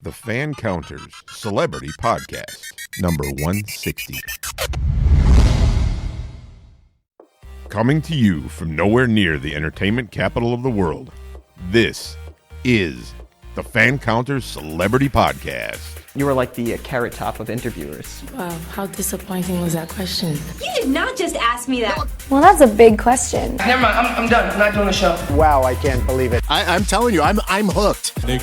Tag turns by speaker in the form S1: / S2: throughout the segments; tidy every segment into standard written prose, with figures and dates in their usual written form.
S1: The Fancounters Celebrity Podcast, number 160. Coming to you from nowhere near the entertainment capital of the world, this is the Fancounters Celebrity Podcast.
S2: You were like the carrot top of interviewers.
S3: Wow, how disappointing was that question?
S4: You did not just ask me that.
S5: Well, that's a big question.
S6: Never mind, I'm done. I'm not doing the show.
S7: Wow, I can't believe it.
S8: I'm telling you, I'm hooked.
S9: Nick.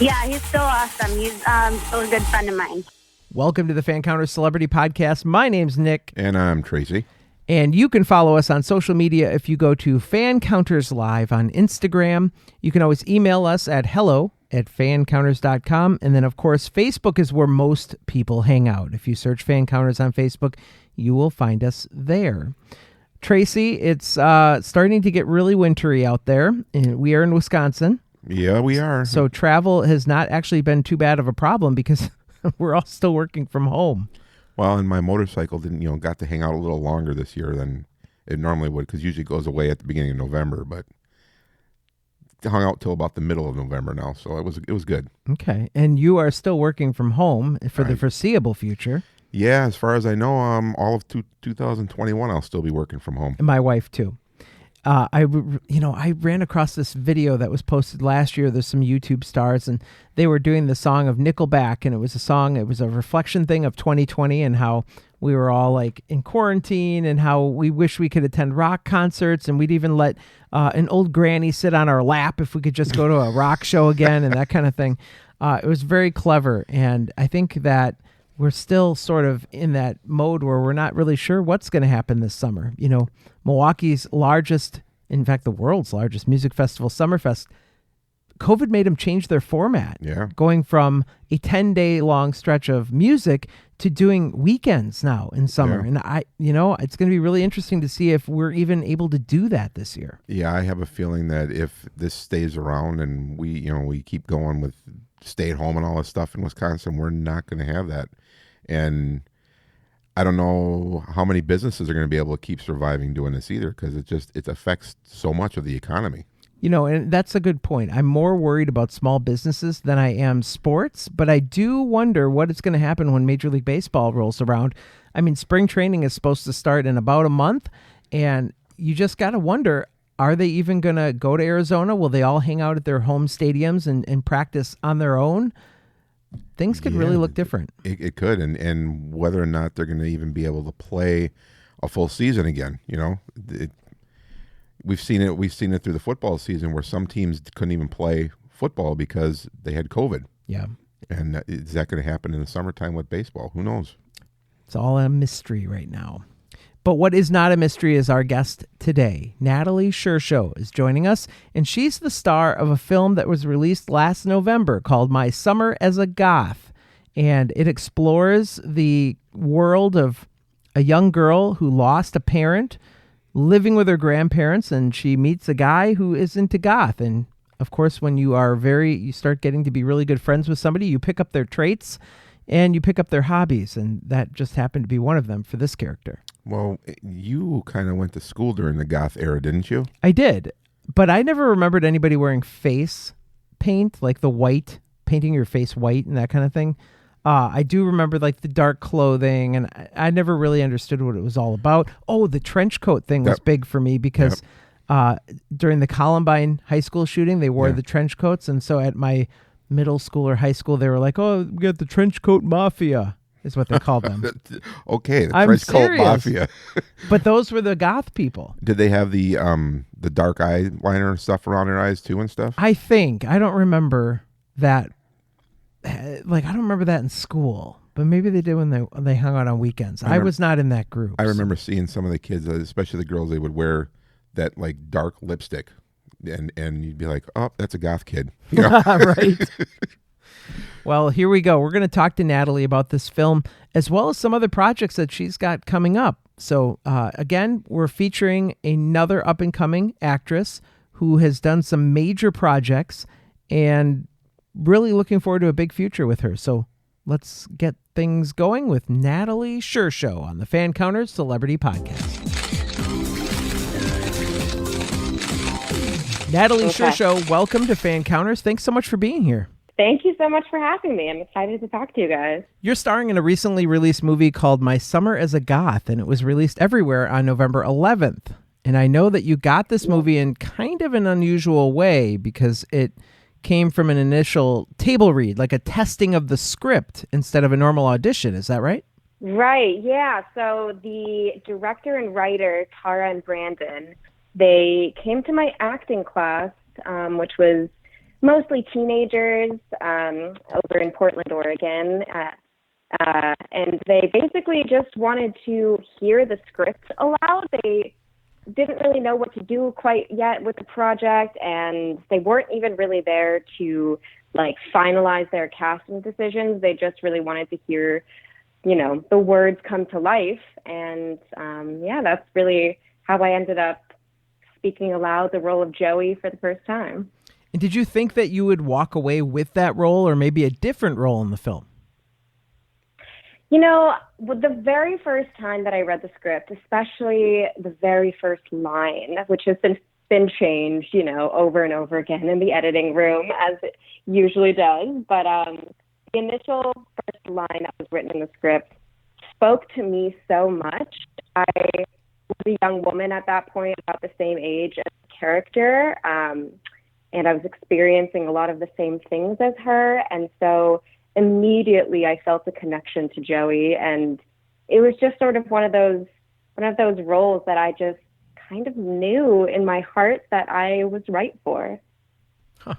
S10: Yeah, he's so awesome. He's so a good friend of mine.
S11: Welcome to the Fancounters Celebrity Podcast. My name's Nick.
S1: And I'm Tracy.
S11: And you can follow us on social media if you go to Fancounters Live on Instagram. You can always email us at hello@fancounters.com. And then, of course, Facebook is where most people hang out. If you search Fancounters on Facebook, you will find us there. Tracy, it's starting to get really wintry out there. We are in Wisconsin.
S1: Yeah, we are.
S11: So travel has not actually been too bad of a problem because we're all still working from home.
S1: Well, and my motorcycle got to hang out a little longer this year than it normally would, because usually it goes away at the beginning of November, but it hung out till about the middle of November now, so it was good.
S11: Okay, and you are still working from home for the foreseeable future.
S1: Yeah, as far as I know, all of 2021, I'll still be working from home.
S11: And my wife too. I ran across this video that was posted last year. There's some YouTube stars, and they were doing the song of Nickelback, and it was a reflection thing of 2020 and how we were all like in quarantine and how we wish we could attend rock concerts, and we'd even let an old granny sit on our lap if we could just go to a rock show again and that kind of thing. It was very clever, and I think that we're still sort of in that mode where we're not really sure what's going to happen this summer. You know, Milwaukee's largest, in fact, the world's largest music festival, Summerfest, COVID made them change their format.
S1: Yeah. Going
S11: from a 10-day long stretch of music to doing weekends now in summer.
S1: Yeah.
S11: And it's going to be really interesting to see if we're even able to do that this year.
S1: Yeah, I have a feeling that if this stays around and we keep going with stay at home and all this stuff in Wisconsin, we're not going to have that. And I don't know how many businesses are going to be able to keep surviving doing this either, because it affects so much of the economy.
S11: And that's a good point. I'm more worried about small businesses than I am sports, but I do wonder what is going to happen when Major League Baseball rolls around. I mean, spring training is supposed to start in about a month, and you just got to wonder, are they even going to go to Arizona? Will they all hang out at their home stadiums and practice on their own? Things could really look different.
S1: It could, and whether or not they're going to even be able to play a full season again. We've seen it through the football season where some teams couldn't even play football because they had COVID.
S11: Yeah.
S1: And is that going to happen in the summertime with baseball? Who knows?
S11: It's all a mystery right now. But what is not a mystery is our guest today. Natalie Shershow is joining us, and she's the star of a film that was released last November called My Summer as a Goth. And it explores the world of a young girl who lost a parent, living with her grandparents, and she meets a guy who is into goth. And of course, when you start getting to be really good friends with somebody, you pick up their traits and you pick up their hobbies. And that just happened to be one of them for this character.
S1: Well, you kind of went to school during the goth era, didn't you?
S11: I did, but I never remembered anybody wearing face paint, like the white, painting your face white and that kind of thing. I do remember like the dark clothing, and I never really understood what it was all about. Oh, the trench coat thing was big for me because during the Columbine high school shooting, they wore the trench coats. And so at my middle school or high school, they were like, oh, we got the trench coat mafia is what they called them.
S1: Okay, the trench coat mafia.
S11: But those were the goth people.
S1: Did they have the dark eyeliner stuff around their eyes too and stuff?
S11: I think. I don't remember that. Like, I don't remember that in school, but maybe they did when they hung out on weekends. I was not in that group.
S1: I remember seeing some of the kids, especially the girls, they would wear that like dark lipstick, and you'd be like, oh, that's a goth kid.
S11: Right. Well, here we go. We're going to talk to Natalie about this film as well as some other projects that she's got coming up. So again, we're featuring another up-and-coming actress who has done some major projects and really looking forward to a big future with her. So let's get things going with Natalie Shershow on the Fancounters Celebrity Podcast. Natalie Shershow, welcome to Fancounters. Thanks so much for being here.
S7: Thank you so much for having me. I'm excited to talk to you guys.
S11: You're starring in a recently released movie called My Summer as a Goth, and it was released everywhere on November 11th. And I know that you got this movie in kind of an unusual way because it came from an initial table read, like a testing of the script instead of a normal audition. Is that right?
S7: Right, yeah. So the director and writer, Tara and Brandon, they came to my acting class, which was mostly teenagers over in Portland, Oregon. And they basically just wanted to hear the script aloud. They didn't really know what to do quite yet with the project, and they weren't even really there to like finalize their casting decisions. They just really wanted to hear, you know, the words come to life. And yeah, that's really how I ended up speaking aloud the role of Joey for the first time.
S11: And did you think that you would walk away with that role or maybe a different role in the film?
S7: You know, the very first time that I read the script, especially the very first line, which has been changed, you know, over and over again in the editing room, as it usually does. But the initial first line that was written in the script spoke to me so much. I was a young woman at that point, about the same age as the character. And I was experiencing a lot of the same things as her. And so immediately I felt a connection to Joey. And it was just sort of one of those roles that I just kind of knew in my heart that I was right for.
S11: Huh.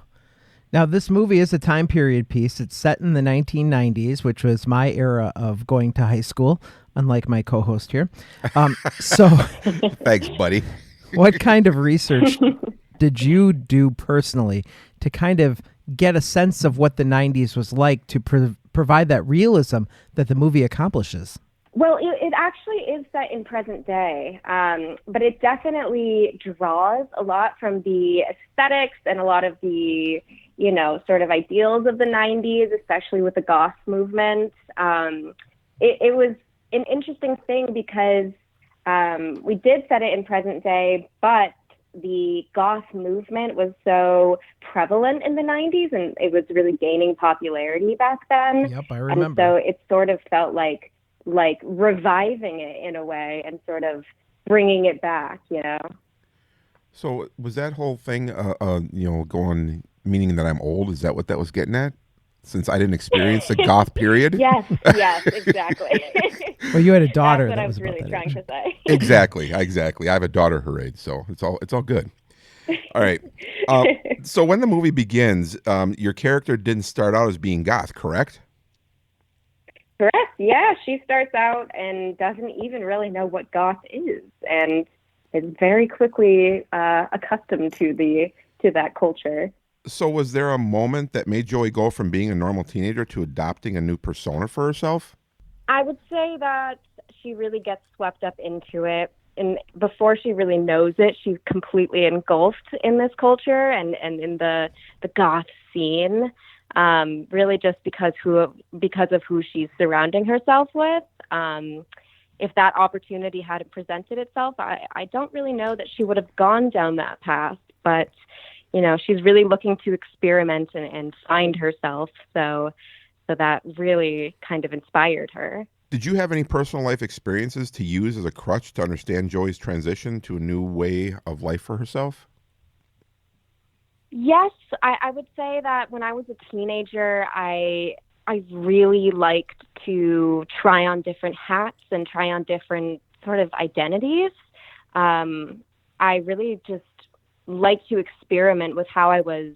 S11: Now, this movie is a time period piece. It's set in the 1990s, which was my era of going to high school, unlike my co-host here. So
S1: thanks, buddy.
S11: What kind of research did you do personally to kind of get a sense of what the 90s was like to provide that realism that the movie accomplishes?
S7: Well, it actually is set in present day, but it definitely draws a lot from the aesthetics and a lot of the, you know, sort of ideals of the 90s, especially with the Goth movement. It was an interesting thing because we did set it in present day, but the Goth movement was so prevalent in the 90s and it was really gaining popularity back then.
S11: Yep, I remember.
S7: And so it sort of felt like reviving it in a way and sort of bringing it back, you know?
S1: So was that whole thing, you know, going, meaning that I'm old? Is that what that was getting at? Since I didn't experience the Goth period?
S7: Yes, exactly.
S11: Well, you had a daughter.
S7: That's what
S11: that
S7: I was really trying to say.
S1: Exactly. I have a daughter her age, so it's all good. All right. So when the movie begins, your character didn't start out as being Goth, correct?
S7: Correct. Yeah, she starts out and doesn't even really know what Goth is, and is very quickly accustomed to that culture.
S1: So was there a moment that made Joey go from being a normal teenager to adopting a new persona for herself?
S7: I would say that she really gets swept up into it. And before she really knows it, she's completely engulfed in this culture and in the Goth scene, really just because of who she's surrounding herself with. If that opportunity hadn't presented itself, I don't really know that she would have gone down that path. But you know, she's really looking to experiment and find herself. So that really kind of inspired her.
S1: Did you have any personal life experiences to use as a crutch to understand Joey's transition to a new way of life for herself?
S7: Yes, I would say that when I was a teenager, I really liked to try on different hats and try on different sort of identities. I really just like to experiment with how I was,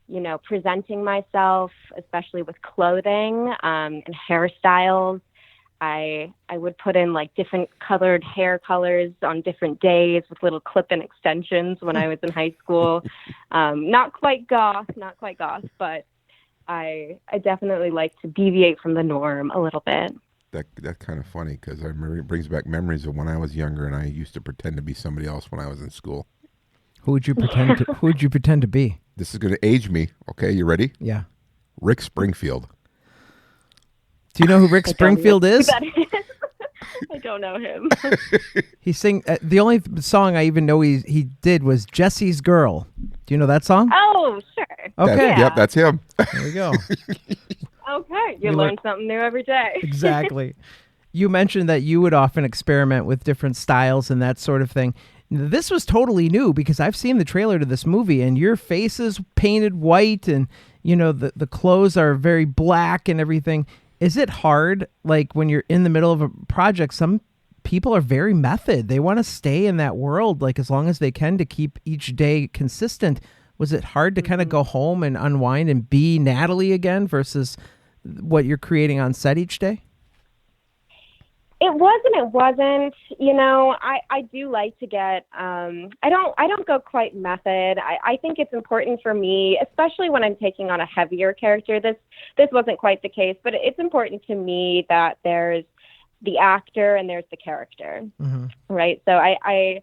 S7: you know, presenting myself, especially with clothing and hairstyles. I would put in like different colored hair colors on different days with little clip-in extensions when I was in high school. Not quite goth, but I definitely like to deviate from the norm a little bit.
S1: That's kind of funny because it brings back memories of when I was younger and I used to pretend to be somebody else when I was in school.
S11: Who would you pretend to be?
S1: This is going to age me. Okay, you ready?
S11: Yeah.
S1: Rick Springfield.
S11: Do you know who Rick Springfield is?
S7: I don't know him.
S11: He the only song I even know he did was Jesse's Girl. Do you know that song?
S7: Oh, sure.
S11: Okay.
S1: Yep, that's him.
S11: There we go.
S7: Okay, you learn something new every day.
S11: Exactly. You mentioned that you would often experiment with different styles and that sort of thing. This was totally new because I've seen the trailer to this movie and your face is painted white and, the clothes are very black and everything. Is it hard, like when you're in the middle of a project, some people are very method. They want to stay in that world like as long as they can to keep each day consistent. Was it hard to kind of go home and unwind and be Natalie again versus what you're creating on set each day?
S7: It wasn't. I do like to get, I don't go quite method. I think it's important for me, especially when I'm taking on a heavier character. This wasn't quite the case, but it's important to me that there's the actor and there's the character, right? So I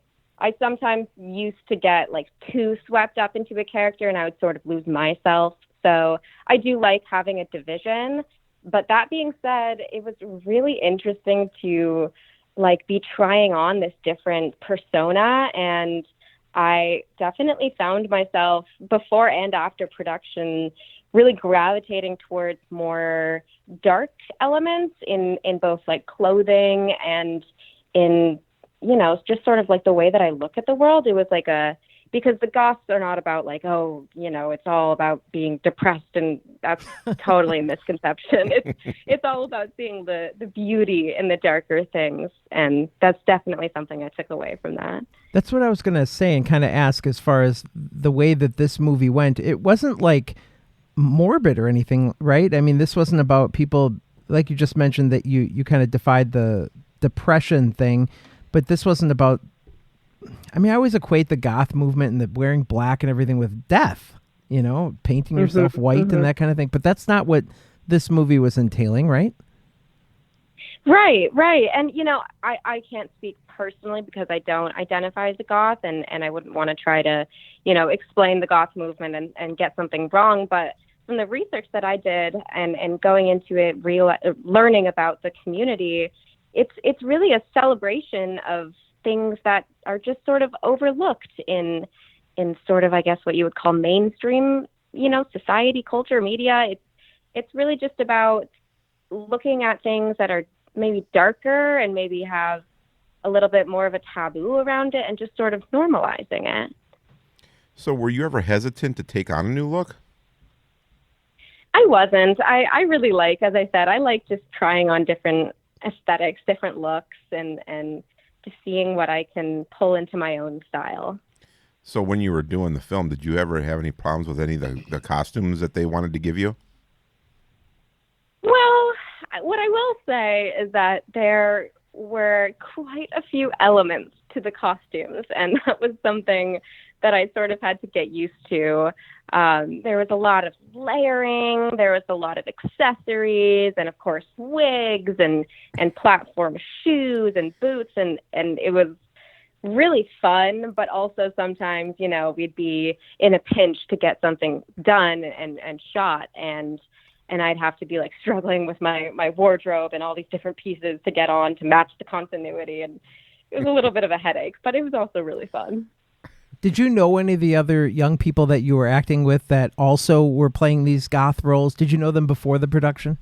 S7: sometimes used to get like too swept up into a character and I would sort of lose myself. So I do like having a division. But that being said, it was really interesting to like be trying on this different persona. And I definitely found myself before and after production really gravitating towards more dark elements in both like clothing and in, just sort of like the way that I look at the world. It was like because the Goths are not about like, it's all about being depressed, and that's totally a misconception. It's all about seeing the beauty in the darker things, and that's definitely something I took away from that.
S11: That's what I was going to say and kind of ask as far as the way that this movie went. It wasn't like morbid or anything, right? I mean, this wasn't about people, like you just mentioned, that you kind of defied the depression thing, but this wasn't about, I always equate the goth movement and the wearing black and everything with death, painting yourself white and that kind of thing. But that's not what this movie was entailing, right?
S7: Right. And, I can't speak personally because I don't identify as a goth and I wouldn't want to try to, explain the goth movement and get something wrong. But from the research that I did and going into it, learning about the community, it's really a celebration of things that are just sort of overlooked in sort of, I guess, what you would call mainstream, society, culture, media. It's really just about looking at things that are maybe darker and maybe have a little bit more of a taboo around it and just sort of normalizing it.
S1: So were you ever hesitant to take on a new look?
S7: I wasn't. I really like, as I said, I like just trying on different aesthetics, different looks, and just seeing what I can pull into my own style.
S1: So when you were doing the film, did you ever have any problems with any of the costumes that they wanted to give you?
S7: Well, what I will say is that there were quite a few elements to the costumes, and that was something that I sort of had to get used to. There was a lot of layering, there was a lot of accessories, and of course wigs and platform shoes and boots, and it was really fun, but also sometimes, we'd be in a pinch to get something done and shot, and I'd have to be like struggling with my wardrobe and all these different pieces to get on to match the continuity, and it was a little bit of a headache, but it was also really fun.
S11: Did you know any of the other young people that you were acting with that also were playing these goth roles? Did you know them before the production?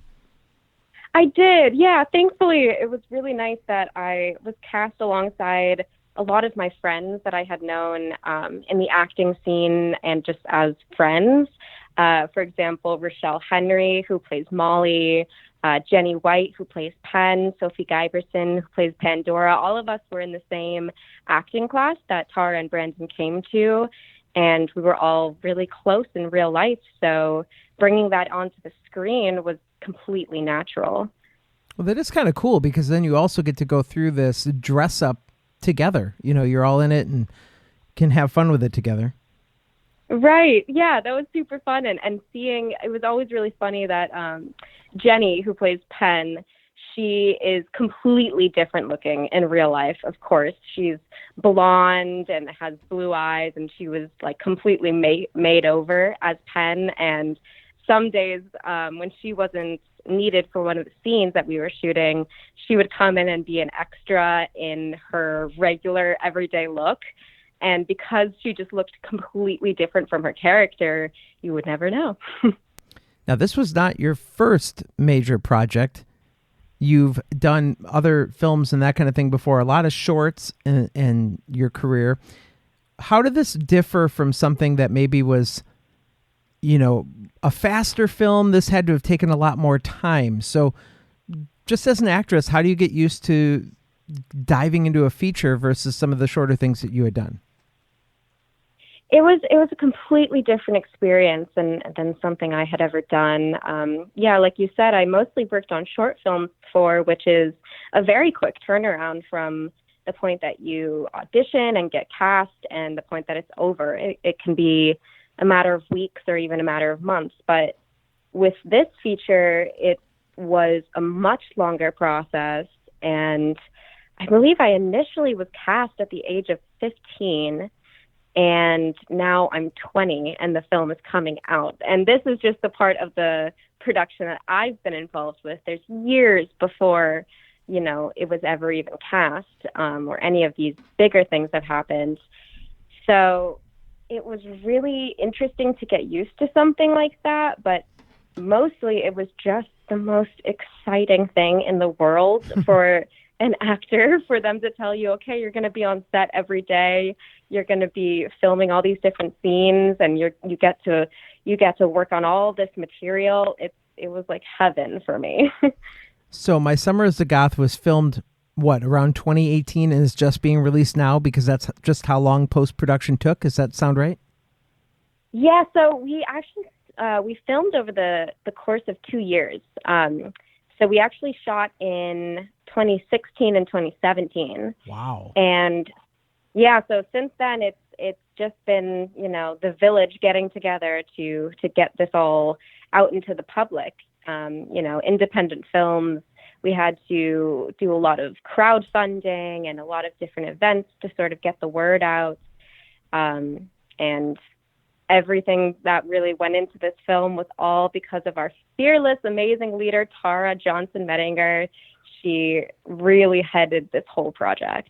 S7: I did, yeah. Thankfully, it was really nice that I was cast alongside a lot of my friends that I had known in the acting scene and just as friends. For example, Rochelle Henry, who plays Molly, Jenny White, who plays Penn, Sophie Giberson, who plays Pandora. All of us were in the same acting class that Tara and Brandon came to, and we were all really close in real life. So bringing that onto the screen was completely natural.
S11: Well, that is kind of cool because then you also get to go through this dress up together. You're all in it and can have fun with it together.
S7: Right. Yeah, that was super fun. And seeing, it was always really funny that Jenny, who plays Penn, she is completely different looking in real life, of course. She's blonde and has blue eyes, and she was like completely made over as Penn. And some days when she wasn't needed for one of the scenes that we were shooting, she would come in and be an extra in her regular everyday look. And because she just looked completely different from her character, you would never know.
S11: Now, this was not your first major project. You've done other films and that kind of thing before, a lot of shorts in your career. How did this differ from something that maybe was, a faster film? This had to have taken a lot more time. So just as an actress, how do you get used to diving into a feature versus some of the shorter things that you had done?
S7: It was a completely different experience than something I had ever done. Like you said, I mostly worked on short films before, which is a very quick turnaround from the point that you audition and get cast and the point that it's over. It can be a matter of weeks or even a matter of months. But with this feature, it was a much longer process. And I believe I initially was cast at the age of 15. And now I'm 20 and the film is coming out. And this is just the part of the production that I've been involved with. There's years before, it was ever even cast or any of these bigger things that happened. So it was really interesting to get used to something like that. But mostly it was just the most exciting thing in the world for an actor, for them to tell you, okay, you're going to be on set every day. You're going to be filming all these different scenes, and you get to work on all this material. It was like heaven for me.
S11: So My Summer as a Goth was filmed, around 2018 and is just being released now because that's just how long post-production took? Does that sound right?
S7: Yeah, so we actually we filmed over the course of 2 years. So we actually shot in 2016 and 2017.
S11: Wow.
S7: And yeah, so since then it's just been, the village getting together to get this all out into the public. Independent films. We had to do a lot of crowdfunding and a lot of different events to sort of get the word out. And everything that really went into this film was all because of our fearless, amazing leader, Tara Johnson-Mettinger. She really headed this whole project.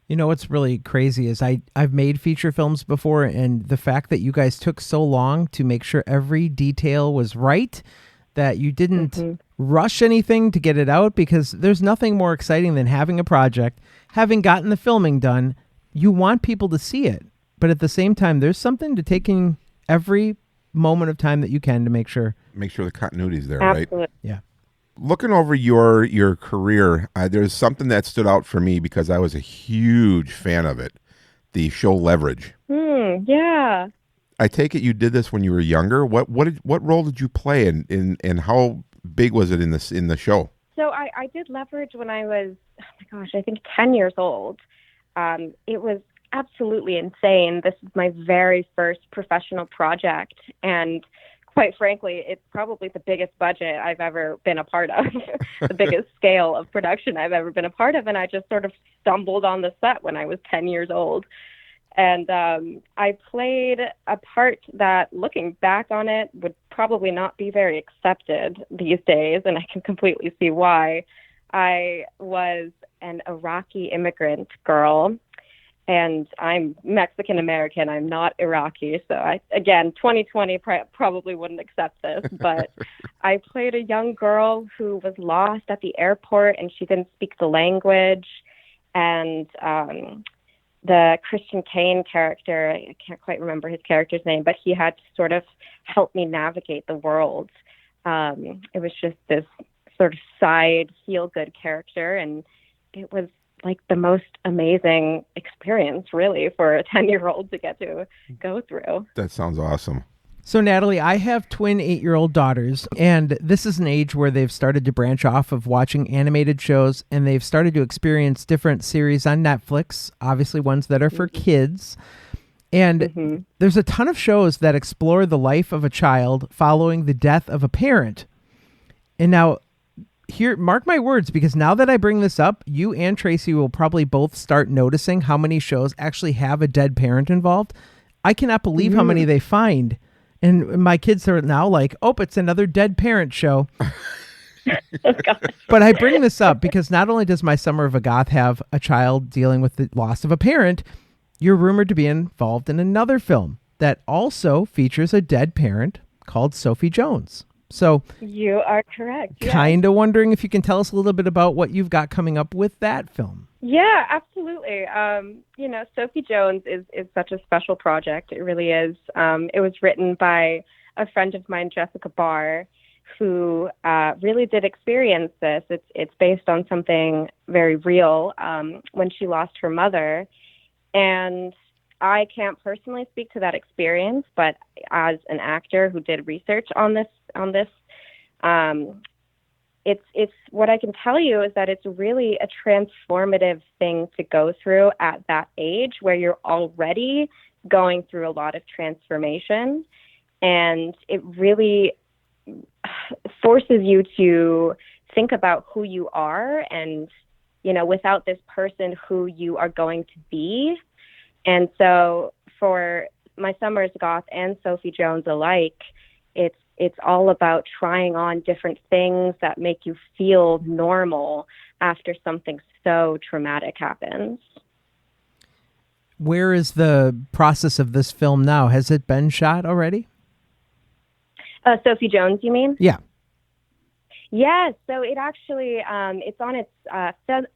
S11: What's really crazy is I've made feature films before, and the fact that you guys took so long to make sure every detail was right, that you didn't rush anything to get it out, because there's nothing more exciting than having a project, having gotten the filming done. You want people to see it, but at the same time, there's something to taking every moment of time that you can to make sure
S1: the continuity is there.
S7: Absolutely.
S1: Right?
S11: Yeah.
S1: Looking over your career, there's something that stood out for me because I was a huge fan of it. The show Leverage.
S7: Yeah.
S1: I take it you did this when you were younger. What role did you play, and how big was it in the show?
S7: So I did Leverage when I was, I think 10 years old. It was absolutely insane. This is my very first professional project, and quite frankly, it's probably the biggest budget I've ever been a part of, the biggest scale of production I've ever been a part of, and I just sort of stumbled on the set when I was 10 years old. And I played a part that, looking back on it, would probably not be very accepted these days, and I can completely see why. I was an Iraqi immigrant girl, and I'm Mexican-American. I'm not Iraqi. So, 2020 probably wouldn't accept this, but I played a young girl who was lost at the airport, and she didn't speak the language, and the Christian Kane character, I can't quite remember his character's name, but he had to sort of help me navigate the world. It was just this sort of side feel-good character, and it was like the most amazing experience, really, for a 10-year-old to get to go through.
S1: That sounds awesome.
S11: So, Natalie, I have twin 8-year-old daughters, and this is an age where they've started to branch off of watching animated shows, and they've started to experience different series on Netflix, obviously ones that are for kids. And there's a ton of shows that explore the life of a child following the death of a parent. And now, here, mark my words, because now that I bring this up, you and Tracy will probably both start noticing how many shows actually have a dead parent involved. I cannot believe how many they find. And my kids are now like, oh, it's another dead parent show. But I bring this up because not only does My Summer of a Goth have a child dealing with the loss of a parent, you're rumored to be involved in another film that also features a dead parent called Sophie Jones. So
S7: You are correct. Yes.
S11: kind of wondering if you can tell us a little bit about what you've got coming up with that film.
S7: Yeah, absolutely. Sophie Jones is such a special project. It really is. It was written by a friend of mine, Jessica Barr, who really did experience this. It's based on something very real when she lost her mother. And I can't personally speak to that experience, but as an actor who did research on this, it's what I can tell you is that it's really a transformative thing to go through at that age where you're already going through a lot of transformation, and it really forces you to think about who you are and, without this person, who you are going to be. And so for My Summer is Goth and Sophie Jones alike, it's all about trying on different things that make you feel normal after something so traumatic happens.
S11: Where is the process of this film now? Has it been shot already?
S7: Sophie Jones, you mean?
S11: Yeah.
S7: Yes. So it actually, it's on its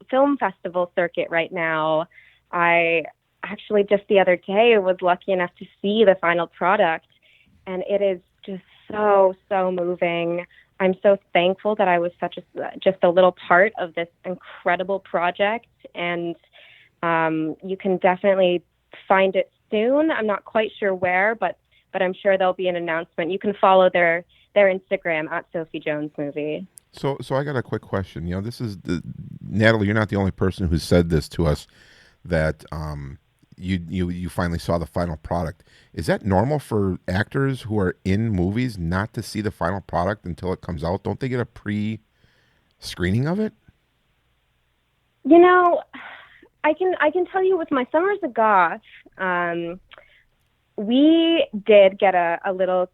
S7: film festival circuit right now. I actually just the other day was lucky enough to see the final product, and it is just so moving. I'm so thankful that I was just a little part of this incredible project, and you can definitely find it soon. I'm not quite sure where, but I'm sure there'll be an announcement. You can follow their Instagram at Sophie Jones Movie.
S1: So I got a quick question. This is Natalie. You're not the only person who said this to us, that you finally saw the final product. Is that normal for actors who are in movies not to see the final product until it comes out? Don't they get a pre-screening of it?
S7: I can tell you with My Summer is a Goth, we did get a little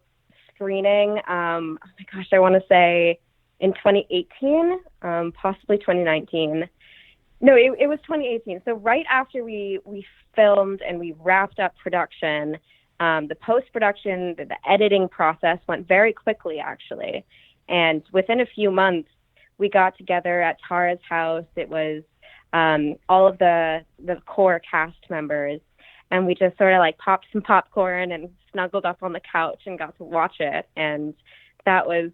S7: screening. Oh my gosh, I want to say in 2018, possibly 2019. No, it was 2018. So right after we filmed and we wrapped up production, the post-production, the editing process went very quickly, actually. And within a few months, we got together at Tara's house. It was all of the core cast members, and we just sort of like popped some popcorn and snuggled up on the couch and got to watch it. And that was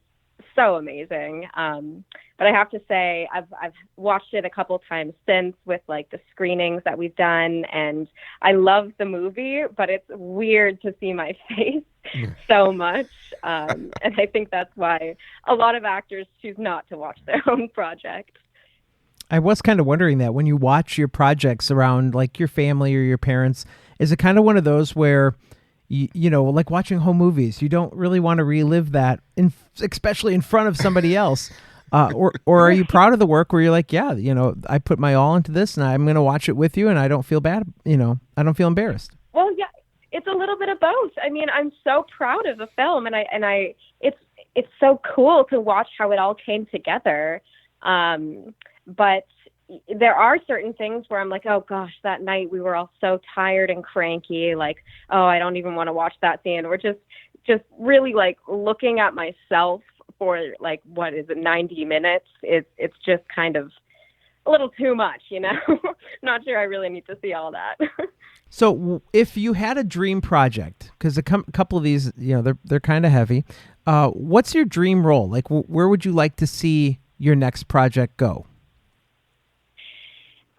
S7: so amazing. But I have to say, I've watched it a couple times since with like the screenings that we've done, and I love the movie, but it's weird to see my face so much. And I think that's why a lot of actors choose not to watch their own projects.
S11: I was kind of wondering that when you watch your projects around like your family or your parents, is it kind of one of those where like watching home movies, you don't really want to relive that, especially in front of somebody else? Or are you proud of the work where you're like, yeah, I put my all into this and I'm going to watch it with you and I don't feel bad, I don't feel embarrassed?
S7: Well, yeah, it's a little bit of both. I mean, I'm so proud of the film, and it's so cool to watch how it all came together. But there are certain things where I'm like, oh gosh, that night we were all so tired and cranky. Like, oh, I don't even want to watch that scene. We're just really like looking at myself for like, what is it, 90 minutes? It's just kind of a little too much, Not sure I really need to see all that.
S11: So if you had a dream project, because a couple of these, they're kind of heavy. What's your dream role? Like, where would you like to see your next project go?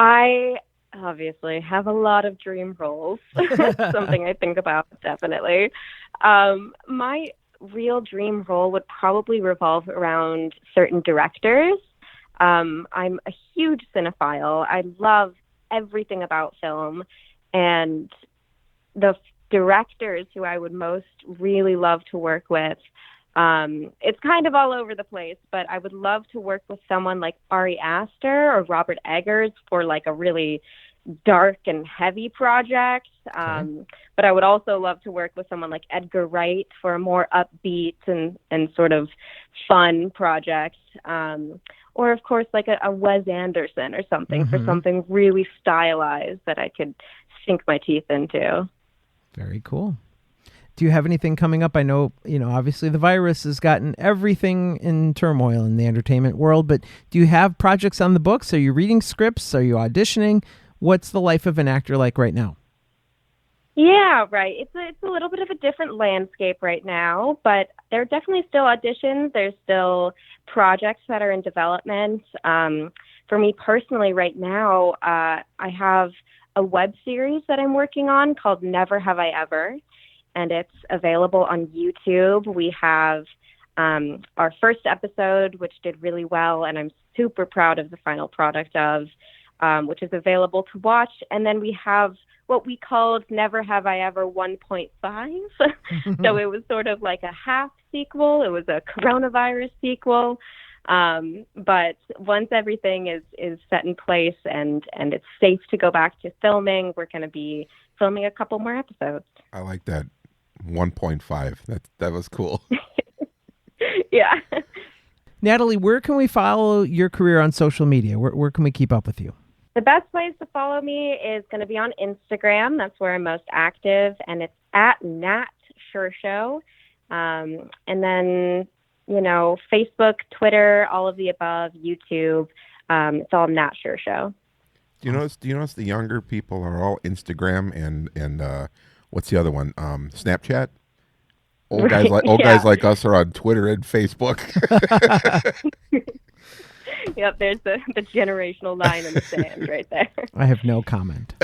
S7: I obviously have a lot of dream roles. Something I think about, definitely. My real dream role would probably revolve around certain directors. I'm a huge cinephile. I love everything about film, and the directors who I would most really love to work with, it's kind of all over the place, but I would love to work with someone like Ari Aster or Robert Eggers for like a really dark and heavy project. But I would also love to work with someone like Edgar Wright for a more upbeat and sort of fun project. Or of course like a Wes Anderson or something, for something really stylized that I could sink my teeth into.
S11: Very cool. Do you have anything coming up? I know, obviously the virus has gotten everything in turmoil in the entertainment world, but do you have projects on the books? Are you reading scripts? Are you auditioning? What's the life of an actor like right now?
S7: Yeah, right. It's a little bit of a different landscape right now, but there are definitely still auditions. There's still projects that are in development. For me personally right now, I have a web series that I'm working on called Never Have I Ever, and it's available on YouTube. We have our first episode, which did really well, and I'm super proud of the final product of, which is available to watch. And then we have what we called Never Have I Ever 1.5. So it was sort of like a half sequel. It was a coronavirus sequel. But once everything is set in place and it's safe to go back to filming, we're going to be filming a couple more episodes.
S1: I like that 1.5. That was cool.
S7: Yeah.
S11: Natalie, where can we follow your career on social media? Where can we keep up with you?
S7: The best place to follow me is going to be on Instagram. That's where I'm most active, and it's at Nat Shershow. And then, Facebook, Twitter, all of the above, YouTube. It's all Nat Shershow.
S1: Do you notice the younger people are all Instagram and what's the other one? Snapchat. Old guys like us are on Twitter and Facebook.
S7: Yep, there's the generational line in the sand right there.
S11: I have no comment.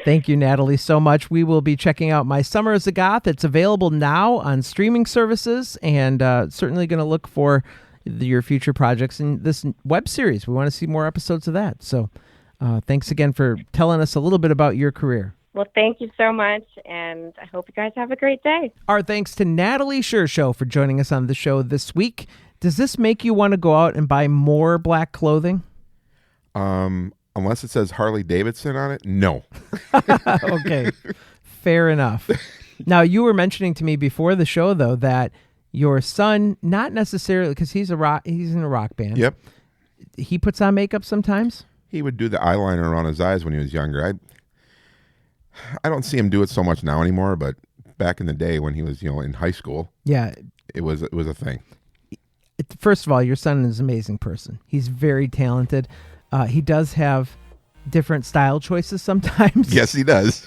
S11: Thank you, Natalie, so much. We will be checking out My Summer as a Goth. It's available now on streaming services, and certainly going to look for your future projects in this web series. We want to see more episodes of that. So thanks again for telling us a little bit about your career.
S7: Well, thank you so much, and I hope you guys have a great day.
S11: Our thanks to Natalie Shershow for joining us on the show this week. Does this make you want to go out and buy more black clothing?
S1: Unless it says Harley Davidson on it, no.
S11: Okay, fair enough. Now, you were mentioning to me before the show, though, that your son, not necessarily, because he's in a rock band.
S1: Yep.
S11: He puts on makeup sometimes?
S1: He would do the eyeliner around his eyes when he was younger. I don't see him do it so much now anymore, but back in the day when he was, in high school,
S11: yeah,
S1: it was a thing.
S11: First of all, your son is an amazing person. He's very talented. He does have different style choices sometimes.
S1: Yes, he does.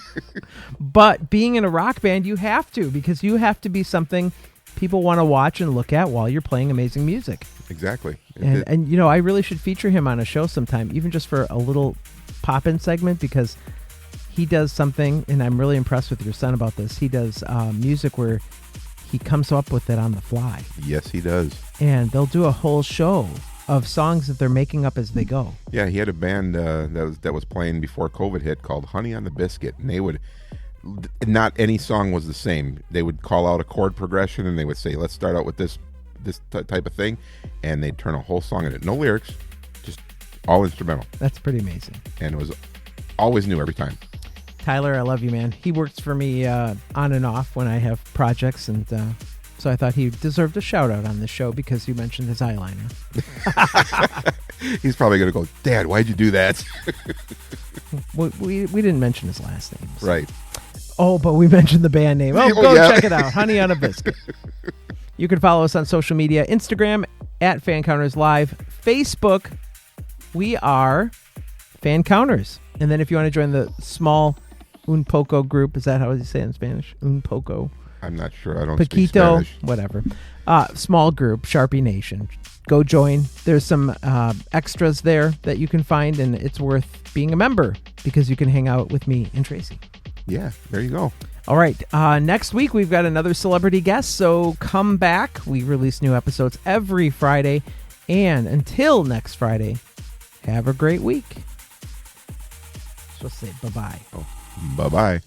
S11: But being in a rock band, you have to, because you have to be something people want to watch and look at while you're playing amazing music.
S1: Exactly.
S11: And I really should feature him on a show sometime, even just for a little pop-in segment, because he does something, and I'm really impressed with your son about this. He does music where he comes up with it on the fly.
S1: Yes, he does.
S11: And they'll do a whole show of songs that they're making up as they go.
S1: Yeah, he had a band that was playing before COVID hit called Honey on the Biscuit, and they would, not any song was the same. They would call out a chord progression, and they would say, let's start out with this type of thing, and they'd turn a whole song in it. No lyrics, just all instrumental.
S11: That's pretty amazing.
S1: And it was always new every time.
S11: Tyler, I love you, man. He works for me on and off when I have projects, and so I thought he deserved a shout out on this show because you mentioned his eyeliner.
S1: He's probably going to go, Dad, why'd you do that?
S11: we didn't mention his last name. So.
S1: Right.
S11: Oh, but we mentioned the band name. Go check it out. Honey on a Biscuit. You can follow us on social media. Instagram at Fancounters Live. Facebook, we are Fancounters. And then if you want to join the small Un Poco group, is that how you say it in Spanish? Un Poco.
S1: I'm not sure. I don't speak
S11: Paquito,
S1: Spanish.
S11: whatever. Small group, Sharpie Nation. Go join. There's some extras there that you can find, and it's worth being a member because you can hang out with me and Tracy.
S1: Yeah, there you go.
S11: All right. Next week, we've got another celebrity guest, so come back. We release new episodes every Friday. And until next Friday, have a great week. So say bye-bye.
S1: Oh, bye-bye.